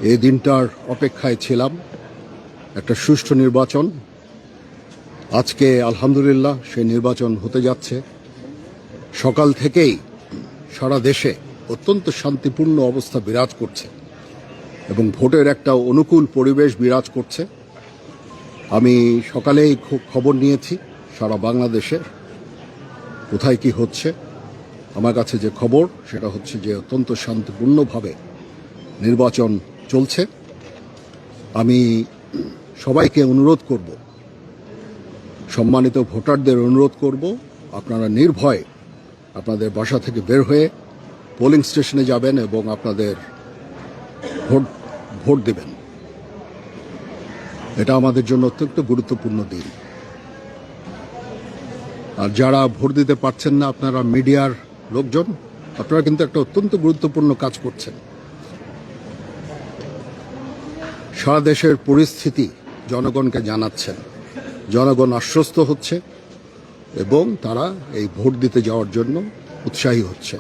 এই দিনটার অপেক্ষায় ছিলাম, একটা সুষ্ঠু নির্বাচন। আজকে আলহামদুলিল্লাহ সেই নির্বাচন হতে যাচ্ছে। সকাল থেকেই সারা দেশে অত্যন্ত শান্তিপূর্ণ অবস্থা বিরাজ করছে এবং ভোটের একটা অনুকূল পরিবেশ বিরাজ করছে। আমি সকালেই খবর নিয়েছি সারা বাংলাদেশে কোথায় কি হচ্ছে। আমার কাছে যে খবর সেটা হচ্ছে যে অত্যন্ত শান্তিপূর্ণভাবে নির্বাচন চলছে। আমি সবাইকে অনুরোধ করব, সম্মানিত ভোটারদের অনুরোধ করব, আপনারা নির্ভয়ে আপনাদের বাসা থেকে বের হয়ে পোলিং স্টেশনে যাবেন এবং আপনাদের ভোট দেবেন। এটা আমাদের জন্য অত্যন্ত গুরুত্বপূর্ণ দিন। আর যারা ভোট দিতে পারছেন না, আপনারা মিডিয়ার লোকজন, আপনারা কিন্তু একটা অত্যন্ত গুরুত্বপূর্ণ কাজ করছেন। সারা দেশের পরিস্থিতি জনগণকে জানাচ্ছেন, জনগণ আশ্বস্ত হচ্ছে এবং তারা এই ভোট দিতে যাওয়ার জন্য উৎসাহী হচ্ছে।